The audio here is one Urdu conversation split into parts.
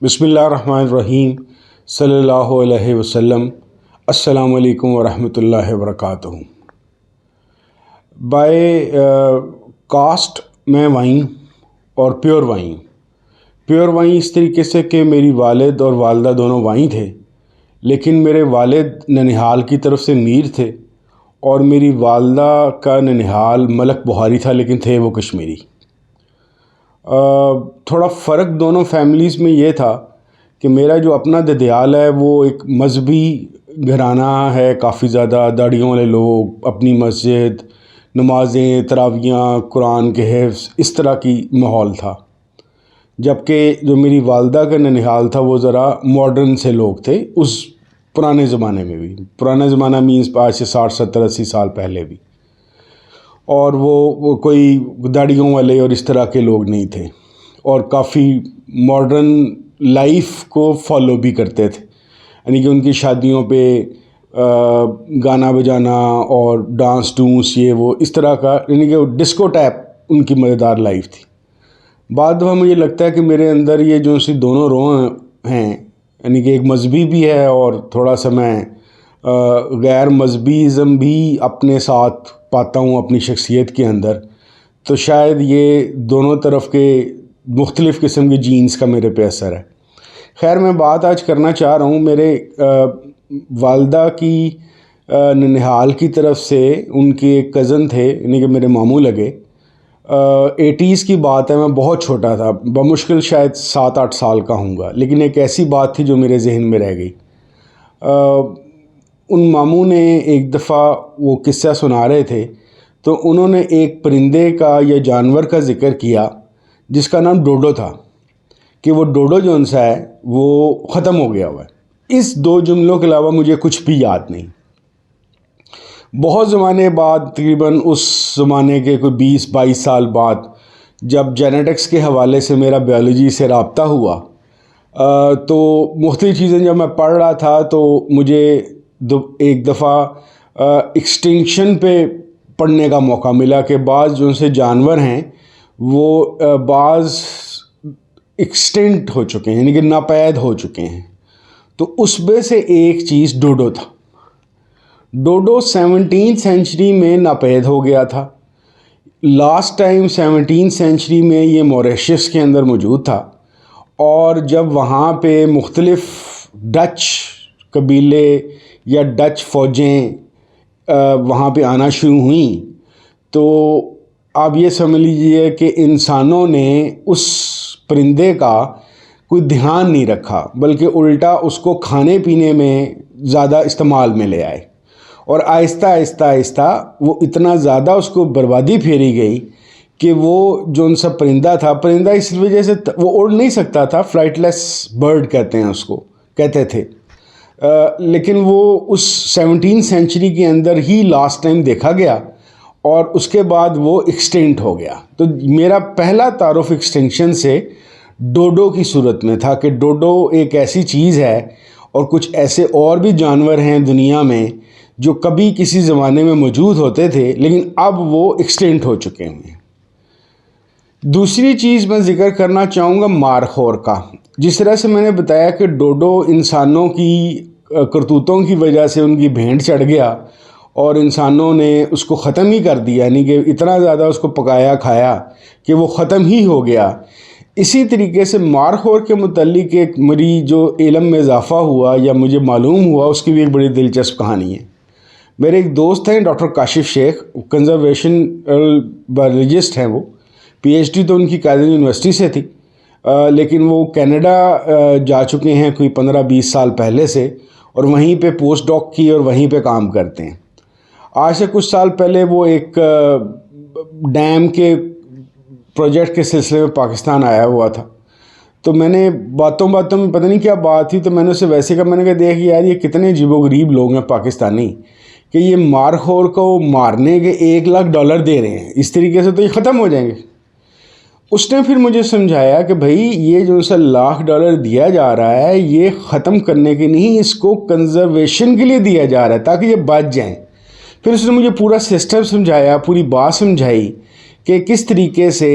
بسم اللہ الرحمن الرحیم صلی اللہ علیہ وسلم۔ السلام علیکم ورحمۃ اللہ وبرکاتہ۔ بائی کاسٹ میں وائن اور پیور وائن اس طریقے سے کہ میری والد اور والدہ دونوں وائن تھے، لیکن میرے والد ننہال کی طرف سے میر تھے اور میری والدہ کا ننہال ملک بہاری تھا، لیکن تھے وہ کشمیری۔ تھوڑا فرق دونوں فیملیز میں یہ تھا کہ میرا جو اپنا ددیال ہے وہ ایک مذہبی گھرانہ ہے، کافی زیادہ داڑھیوں والے لوگ، اپنی مسجد، نمازیں، تراویحاں، قرآن کے حفظ، اس طرح کی ماحول تھا، جبکہ جو میری والدہ کا ننہال تھا وہ ذرا ماڈرن سے لوگ تھے اس پرانے زمانے میں بھی۔ پرانا زمانہ مینس آج سے 60 70 80 سال پہلے بھی، اور وہ کوئی داڑھیوں والے اور اس طرح کے لوگ نہیں تھے، اور کافی ماڈرن لائف کو فالو بھی کرتے تھے، یعنی کہ ان کی شادیوں پہ گانا بجانا اور ڈانس ڈونس یہ وہ اس طرح کا، یعنی کہ ڈسکو ٹائپ ان کی مزیدار لائف تھی۔ بعد دفعہ مجھے لگتا ہے کہ میرے اندر یہ جو سی دونوں روح ہیں، یعنی کہ ایک مذہبی بھی ہے اور تھوڑا سا میں غیر مذہبیزم بھی اپنے ساتھ پاتا ہوں اپنی شخصیت کے اندر، تو شاید یہ دونوں طرف کے مختلف قسم کے جینز کا میرے پہ اثر ہے۔ خیر، میں بات آج کرنا چاہ رہا ہوں میرے والدہ کی ننہال کی طرف سے ان کے ایک کزن تھے، یعنی کہ میرے ماموں لگے۔ 80s کی بات ہے، میں بہت چھوٹا تھا، بمشکل شاید 7-8 سال کا ہوں گا، لیکن ایک ایسی بات تھی جو میرے ذہن میں رہ گئی۔ ان ماموں نے ایک دفعہ وہ قصہ سنا رہے تھے، تو انہوں نے ایک پرندے کا یا جانور کا ذکر کیا جس کا نام ڈوڈو تھا، کہ وہ ڈوڈو جو سا ہے وہ ختم ہو گیا ہوا ہے۔ اس 2 جملوں کے علاوہ مجھے کچھ بھی یاد نہیں۔ بہت زمانے بعد، تقریباً اس زمانے کے کوئی 20-22 سال بعد، جب جینیٹکس کے حوالے سے میرا بیولوجی سے رابطہ ہوا، تو مختلف چیزیں جب میں پڑھ رہا تھا تو مجھے ایک دفعہ ایکسٹنکشن پہ پڑھنے کا موقع ملا کہ بعض جو سے جانور ہیں وہ بعض ایکسٹنٹ ہو چکے ہیں، یعنی کہ ناپید ہو چکے ہیں، تو اس میں سے ایک چیز ڈوڈو تھا۔ ڈوڈو 17 سینچری میں ناپید ہو گیا تھا۔ لاسٹ ٹائم 17 سینچری میں یہ موریشیس کے اندر موجود تھا، اور جب وہاں پہ مختلف ڈچ قبیلے یا ڈچ فوجیں وہاں پہ آنا شروع ہوئیں، تو آپ یہ سمجھ لیجئے کہ انسانوں نے اس پرندے کا کوئی دھیان نہیں رکھا، بلکہ الٹا اس کو کھانے پینے میں زیادہ استعمال میں لے آئے، اور آہستہ آہستہ وہ اتنا زیادہ اس کو بربادی پھیری گئی کہ وہ جو ان سا پرندہ اس وجہ سے وہ اڑ نہیں سکتا تھا، فلائٹ لیس برڈ کہتے ہیں اس کو، کہتے تھے، لیکن وہ اس 17 سینچری کے اندر ہی لاسٹ ٹائم دیکھا گیا، اور اس کے بعد وہ ایکسٹنکٹ ہو گیا۔ تو میرا پہلا تعارف ایکسٹنکشن سے ڈوڈو کی صورت میں تھا، کہ ڈوڈو ایک ایسی چیز ہے، اور کچھ ایسے اور بھی جانور ہیں دنیا میں جو کبھی کسی زمانے میں موجود ہوتے تھے لیکن اب وہ ایکسٹنکٹ ہو چکے ہیں۔ دوسری چیز میں ذکر کرنا چاہوں گا مارخور کا۔ جس طرح سے میں نے بتایا کہ ڈوڈو انسانوں کی کرتوتوں کی وجہ سے ان کی بھینٹ چڑھ گیا اور انسانوں نے اس کو ختم ہی کر دیا، یعنی کہ اتنا زیادہ اس کو پکایا کھایا کہ وہ ختم ہی ہو گیا۔ اسی طریقے سے مارخور کے متعلق ایک میری جو علم میں اضافہ ہوا یا مجھے معلوم ہوا، اس کی بھی ایک بڑی دلچسپ کہانی ہے۔ میرے ایک دوست ہیں ڈاکٹر کاشف شیخ، کنزرویشن بایولوجسٹ ہیں، وہ PhD تو ان کی کائزن یونیورسٹی سے تھی، لیکن وہ کینیڈا جا چکے ہیں کوئی 15-20 سال پہلے سے، اور وہیں پہ پوسٹ ڈاک کی اور وہیں پہ کام کرتے ہیں۔ آج سے کچھ سال پہلے وہ ایک ڈیم کے پروجیکٹ کے سلسلے میں پاکستان آیا ہوا تھا، تو میں نے باتوں میں پتہ نہیں کیا بات تھی، تو میں نے اسے ویسے کہا، میں نے کہا دیکھ یار یہ کتنے عجیب و غریب لوگ ہیں پاکستانی کہ یہ مارخور کو مارنے کے $1,00,000 دے رہے ہیں، اس طریقے سے تو یہ ختم ہو جائیں گے۔ اس نے پھر مجھے سمجھایا کہ بھائی یہ جو $1,00,000 دیا جا رہا ہے یہ ختم کرنے کے نہیں، اس کو کنزرویشن کے لیے دیا جا رہا ہے تاکہ یہ بچ جائیں۔ پھر اس نے مجھے پورا سسٹم سمجھایا، پوری بات سمجھائی کہ کس طریقے سے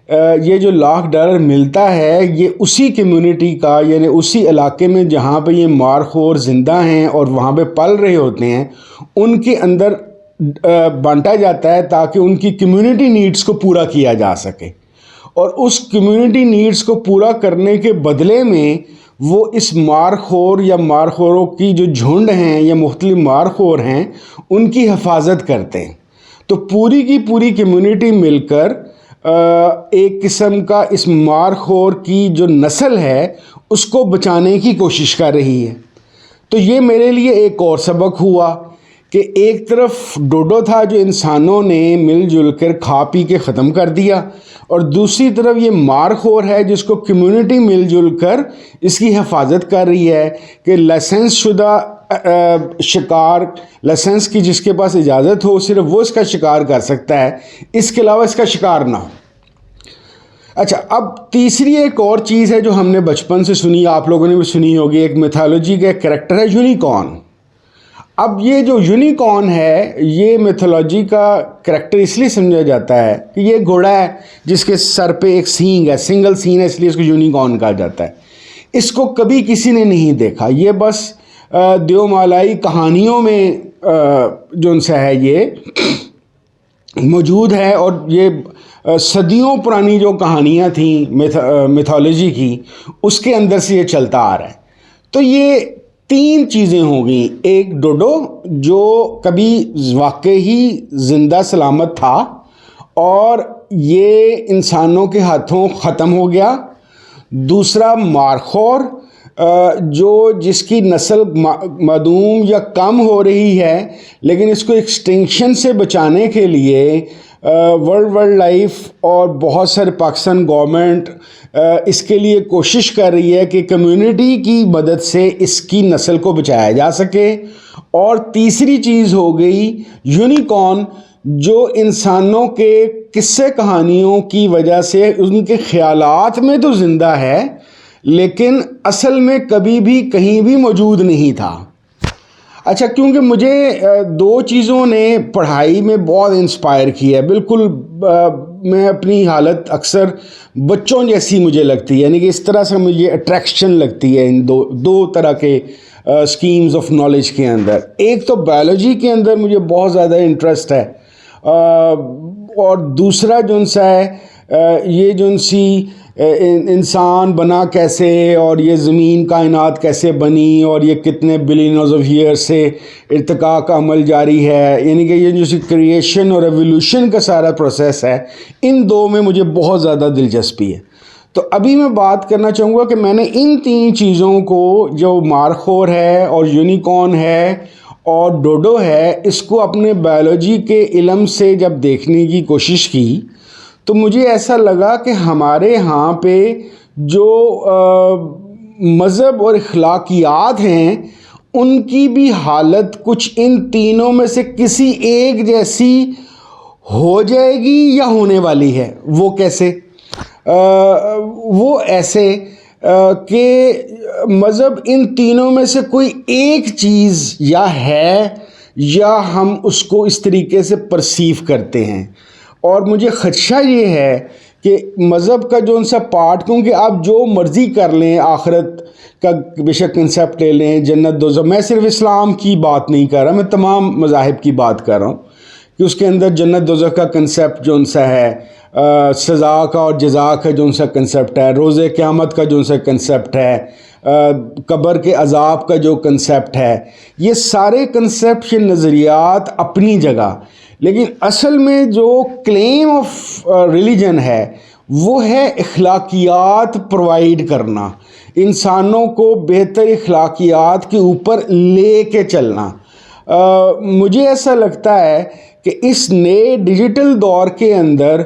یہ جو $1,00,000 ملتا ہے یہ اسی کمیونٹی کا، یعنی اسی علاقے میں جہاں پہ یہ مار خور زندہ ہیں اور وہاں پہ پل رہے ہوتے ہیں، ان کے اندر بانٹا جاتا ہے تاکہ ان کی کمیونٹی نیڈز کو پورا کیا جا سکے، اور اس کمیونٹی نیڈز کو پورا کرنے کے بدلے میں وہ اس مار خور یا مار خوروں کی جو جھنڈ ہیں یا مختلف مار خور ہیں ان کی حفاظت کرتے ہیں۔ تو پوری کی پوری کمیونٹی مل کر ایک قسم کا اس مار خور کی جو نسل ہے اس کو بچانے کی کوشش کر رہی ہے۔ تو یہ میرے لیے ایک اور سبق ہوا کہ ایک طرف ڈوڈو تھا جو انسانوں نے مل جل کر کھا پی کے ختم کر دیا، اور دوسری طرف یہ مار خور ہے جس کو کمیونٹی مل جل کر اس کی حفاظت کر رہی ہے کہ لائسنس شدہ شکار، لائسنس کی جس کے پاس اجازت ہو صرف وہ اس کا شکار کر سکتا ہے، اس کے علاوہ اس کا شکار نہ ہو۔ اچھا، اب تیسری ایک اور چیز ہے جو ہم نے بچپن سے سنی، آپ لوگوں نے بھی سنی ہوگی، ایک میتھالوجی کا ایک کریکٹر ہے یونیکارن۔ اب یہ جو یونیکارن ہے یہ میتھولوجی کا کریکٹر اس لیے سمجھا جاتا ہے کہ یہ گھوڑا ہے جس کے سر پہ ایک سینگ ہے، سنگل سین ہے، اس لیے اس کو یونیکارن کہا جاتا ہے۔ اس کو کبھی کسی نے نہیں دیکھا، یہ بس دیومالائی کہانیوں میں جو ان سے ہے یہ موجود ہے، اور یہ صدیوں پرانی جو کہانیاں تھیں میتھولوجی کی اس کے اندر سے یہ چلتا آ رہا ہے۔ تو یہ 3 چیزیں ہو گئیں، ایک ڈوڈو جو کبھی واقعی زندہ سلامت تھا اور یہ انسانوں کے ہاتھوں ختم ہو گیا، دوسرا مارخور جس کی نسل معدوم یا کم ہو رہی ہے لیکن اس کو ایکسٹنکشن سے بچانے کے لیے ورلڈ وائلڈ لائف اور بہت سارے پاکستان گورنمنٹ اس کے لیے کوشش کر رہی ہے کہ کمیونٹی کی مدد سے اس کی نسل کو بچایا جا سکے۔ اور تیسری چیز ہو گئی یونیکارن، جو انسانوں کے قصے کہانیوں کی وجہ سے ان کے خیالات میں تو زندہ ہے لیکن اصل میں کبھی بھی کہیں بھی موجود نہیں تھا۔ اچھا، کیونکہ مجھے 2 چیزوں نے پڑھائی میں بہت انسپائر کیا ہے، بالکل میں اپنی حالت اکثر بچوں جیسی مجھے لگتی ہے، یعنی کہ اس طرح سے مجھے اٹریکشن لگتی ہے ان دو طرح کے اسکیمز آف نالج کے اندر۔ ایک تو بایولوجی کے اندر مجھے بہت زیادہ انٹرسٹ ہے، اور دوسرا جو سا ہے یہ جو سی انسان بنا کیسے، اور یہ زمین کائنات کیسے بنی، اور یہ کتنے بلینز آف ایئر سے ارتقاء کا عمل جاری ہے، یعنی کہ یہ جو کریشن اور ایولیوشن کا سارا پروسیس ہے، ان 2 میں مجھے بہت زیادہ دلچسپی ہے۔ تو ابھی میں بات کرنا چاہوں گا کہ میں نے ان 3 چیزوں کو، جو مارخور ہے اور یونیکارن ہے اور ڈوڈو ہے، اس کو اپنے بایولوجی کے علم سے جب دیکھنے کی کوشش کی تو مجھے ایسا لگا کہ ہمارے ہاں پہ جو مذہب اور اخلاقیات ہیں ان کی بھی حالت کچھ ان تینوں میں سے کسی ایک جیسی ہو جائے گی یا ہونے والی ہے۔ وہ کیسے؟ وہ ایسے کہ مذہب ان تینوں میں سے کوئی ایک چیز یا ہے یا ہم اس کو اس طریقے سے پرسیو کرتے ہیں، اور مجھے خدشہ یہ ہے کہ مذہب کا جو ان سا پارٹ، کیونکہ آپ جو مرضی کر لیں، آخرت کا بے شک کنسیپٹ لے لیں، جنت دوزخ، میں صرف اسلام کی بات نہیں کر رہا، میں تمام مذاہب کی بات کر رہا ہوں کہ اس کے اندر جنت دوزخ کا کنسیپٹ جو ان سا ہے، سزا کا اور جزا کا جو ان سا کنسیپٹ ہے، روز قیامت کا جو ان سا کنسیپٹ ہے، قبر کے عذاب کا جو کنسیپٹ ہے، یہ سارے کنسیپٹ، یہ نظریات اپنی جگہ، لیکن اصل میں جو کلیم آف ریلیجن ہے وہ ہے اخلاقیات پرووائڈ کرنا، انسانوں کو بہتر اخلاقیات کے اوپر لے کے چلنا۔ مجھے ایسا لگتا ہے کہ اس نئے ڈیجیٹل دور کے اندر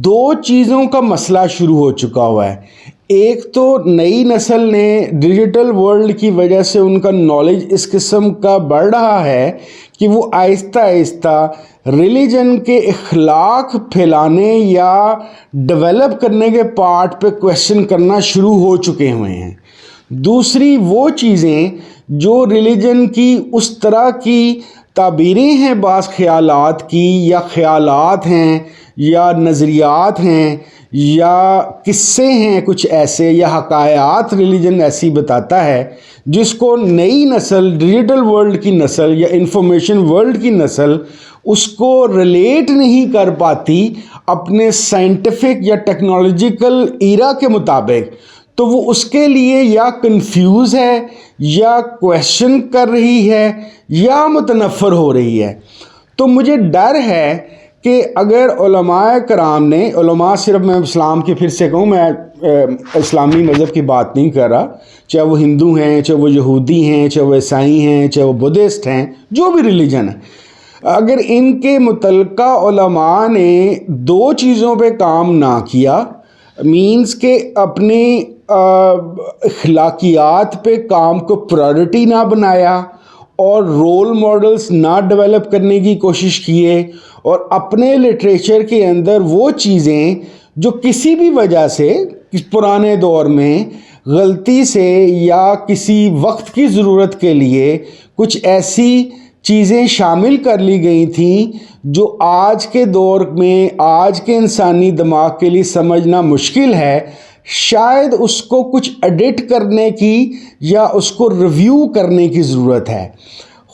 2 چیزوں کا مسئلہ شروع ہو چکا ہوا ہے۔ ایک تو نئی نسل نے ڈیجیٹل ورلڈ کی وجہ سے ان کا نالج اس قسم کا بڑھ رہا ہے کہ وہ آہستہ آہستہ ریلیجن کے اخلاق پھیلانے یا ڈیولپ کرنے کے پارٹ پہ کویسچن کرنا شروع ہو چکے ہوئے ہیں۔ دوسری وہ چیزیں جو ریلیجن کی اس طرح کی تعبیریں ہیں بعض خیالات کی، یا خیالات ہیں یا نظریات ہیں یا قصے ہیں کچھ ایسے، یا حکایات ریلیجن ایسی بتاتا ہے جس کو نئی نسل، ڈیجیٹل ورلڈ کی نسل یا انفارمیشن ورلڈ کی نسل اس کو ریلیٹ نہیں کر پاتی اپنے سائنٹیفک یا ٹیکنالوجیکل ایرا کے مطابق، تو وہ اس کے لیے یا کنفیوز ہے یا کویشچن کر رہی ہے یا متنفر ہو رہی ہے۔ تو مجھے ڈر ہے کہ اگر علماء کرام نے، علماء صرف میں اسلام کی پھر سے کہوں، میں اسلامی مذہب کی بات نہیں کر رہا، چاہے وہ ہندو ہیں، چاہے وہ یہودی ہیں، چاہے وہ عیسائی ہیں، چاہے وہ بدھسٹ ہیں، جو بھی ریلیجن ہے، اگر ان کے متعلقہ علماء نے دو چیزوں پہ کام نہ کیا، مینز کہ اپنی اخلاقیات پہ کام کو پرائورٹی نہ بنایا اور رول ماڈلز نہ ڈیولپ کرنے کی کوشش کیے، اور اپنے لٹریچر کے اندر وہ چیزیں جو کسی بھی وجہ سے پرانے دور میں غلطی سے یا کسی وقت کی ضرورت کے لیے کچھ ایسی چیزیں شامل کر لی گئی تھیں جو آج کے دور میں آج کے انسانی دماغ کے لیے سمجھنا مشکل ہے، شاید اس کو کچھ ایڈٹ کرنے کی یا اس کو ریویو کرنے کی ضرورت ہے۔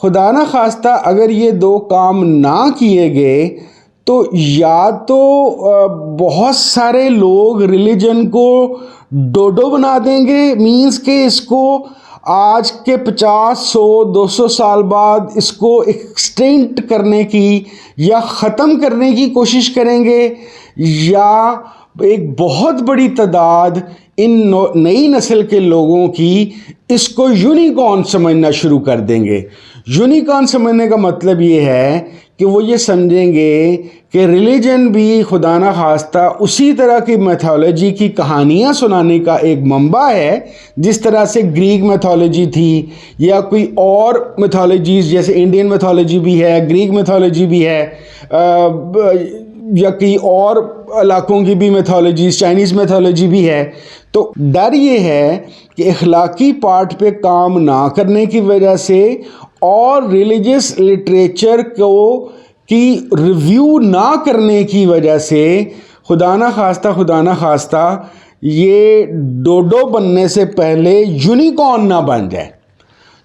خدا نہ خواستہ اگر یہ دو کام نہ کیے گئے تو یا تو بہت سارے لوگ ریلیجن کو ڈوڈو بنا دیں گے، مینز کہ اس کو آج کے 50 100 200 سال بعد اس کو ایکسٹینٹ کرنے کی یا ختم کرنے کی کوشش کریں گے، یا ایک بہت بڑی تعداد ان نئی نسل کے لوگوں کی اس کو یونیکارن سمجھنا شروع کر دیں گے۔ یونیکارن سمجھنے کا مطلب یہ ہے کہ وہ یہ سمجھیں گے کہ ریلیجن بھی خدا نہ خواستہ اسی طرح کی میتھولوجی کی کہانیاں سنانے کا ایک منبع ہے، جس طرح سے گریک میتھولوجی تھی یا کوئی اور میتھولوجیز، جیسے انڈین میتھولوجی بھی ہے، گریک میتھولوجی بھی ہے، یا کئی اور علاقوں کی بھی میتھولوجیز، چائنیز میتھولوجی بھی ہے۔ تو ڈر یہ ہے کہ اخلاقی پارٹ پہ کام نہ کرنے کی وجہ سے اور ریلیجس لٹریچر کی ریویو نہ کرنے کی وجہ سے خدا نہ خواستہ یہ ڈوڈو بننے سے پہلے یونیکارن نہ بن جائے۔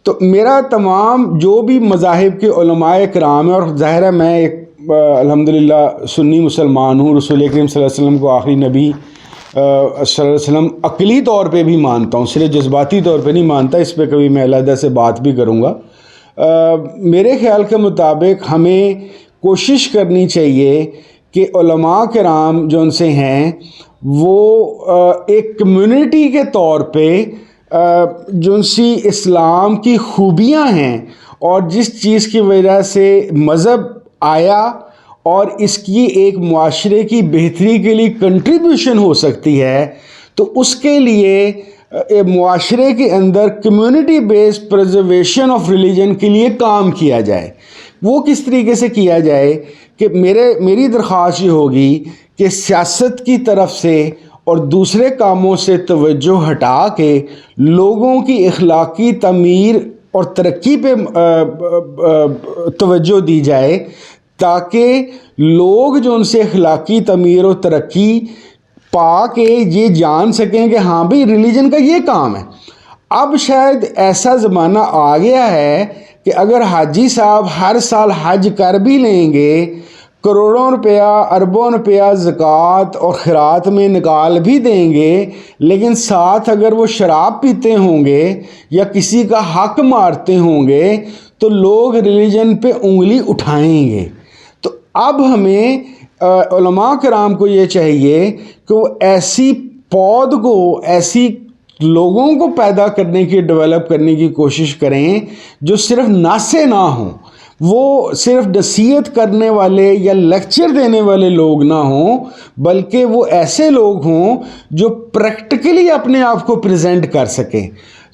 تو میرا تمام جو بھی مذاہب کے علماء کرام ہیں، اور ظاہر ہے میں ایک الحمدللہ سنی مسلمان ہوں، رسول کریم صلی اللہ علیہ وسلم کو آخری نبی صلی اللہ علیہ وسلم عقلی طور پہ بھی مانتا ہوں، صرف جذباتی طور پہ نہیں مانتا، اس پہ کبھی میں علیحدہ سے بات بھی کروں گا۔ میرے خیال کے مطابق ہمیں کوشش کرنی چاہیے کہ علماء کرام جو ان سے ہیں وہ ایک کمیونٹی کے طور پہ جو سی اسلام کی خوبیاں ہیں اور جس چیز کی وجہ سے مذہب آیا اور اس کی ایک معاشرے کی بہتری کے لیے کنٹریبیوشن ہو سکتی ہے، تو اس کے لیے معاشرے کے اندر community base preservation of religion کے لیے کام کیا جائے۔ وہ کس طریقے سے کیا جائے کہ میری درخواست یہ ہوگی کہ سیاست کی طرف سے اور دوسرے کاموں سے توجہ ہٹا کے لوگوں کی اخلاقی تعمیر اور ترقی پہ توجہ دی جائے، تاکہ لوگ جو ان سے اخلاقی تعمیر و ترقی پا کے یہ جان سکیں کہ ہاں بھئی ریلیجن کا یہ کام ہے۔ اب شاید ایسا زمانہ آ گیا ہے کہ اگر حاجی صاحب ہر سال حج کر بھی لیں گے، کروڑوں روپیہ اربوں روپیہ زکوٰۃ اور خیرات میں نکال بھی دیں گے، لیکن ساتھ اگر وہ شراب پیتے ہوں گے یا کسی کا حق مارتے ہوں گے تو لوگ ریلیجن پہ انگلی اٹھائیں گے۔ تو اب ہمیں علماء کرام کو یہ چاہیے کہ وہ ایسی پود کو، ایسی لوگوں کو پیدا کرنے کی، ڈیولپ کرنے کی کوشش کریں جو صرف ناسے نہ ہوں، وہ صرف نصیحت کرنے والے یا لیکچر دینے والے لوگ نہ ہوں، بلکہ وہ ایسے لوگ ہوں جو پریکٹیکلی اپنے آپ کو پریزنٹ کر سکیں۔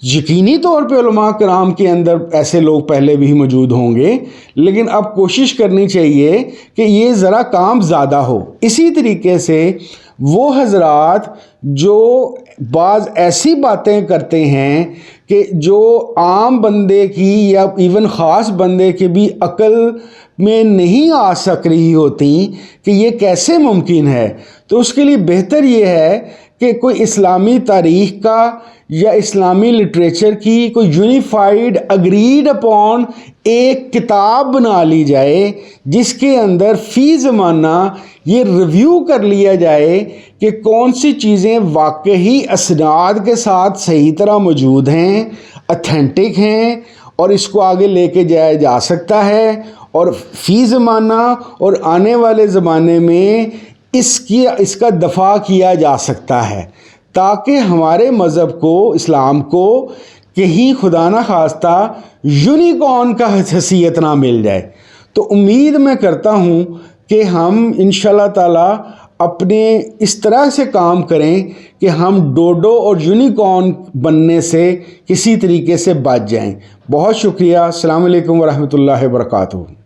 یقینی طور پہ علماء کرام کے اندر ایسے لوگ پہلے بھی موجود ہوں گے، لیکن اب کوشش کرنی چاہیے کہ یہ ذرا کام زیادہ ہو۔ اسی طریقے سے وہ حضرات جو بعض ایسی باتیں کرتے ہیں کہ جو عام بندے کی یا ایون خاص بندے کے بھی عقل میں نہیں آ سک رہی ہوتی کہ یہ کیسے ممکن ہے، تو اس کے لیے بہتر یہ ہے کہ کوئی اسلامی تاریخ کا یا اسلامی لٹریچر کی کوئی یونیفائڈ اگریڈ اپون ایک کتاب بنا لی جائے، جس کے اندر فی زمانہ یہ ریویو کر لیا جائے کہ کون سی چیزیں واقعی اسناد کے ساتھ صحیح طرح موجود ہیں، اتھینٹک ہیں، اور اس کو آگے لے کے جایا جا سکتا ہے، اور فی زمانہ اور آنے والے زمانے میں اس کا دفاع کیا جا سکتا ہے، تاکہ ہمارے مذہب کو، اسلام کو، کہیں خدا نہ خواستہ یونیکارن کا حیثیت نہ مل جائے۔ تو امید میں کرتا ہوں کہ ہم انشاءاللہ تعالی اپنے اس طرح سے کام کریں کہ ہم ڈوڈو اور یونیکارن بننے سے کسی طریقے سے بچ جائیں۔ بہت شکریہ۔ السلام علیکم ورحمۃ اللہ وبرکاتہ۔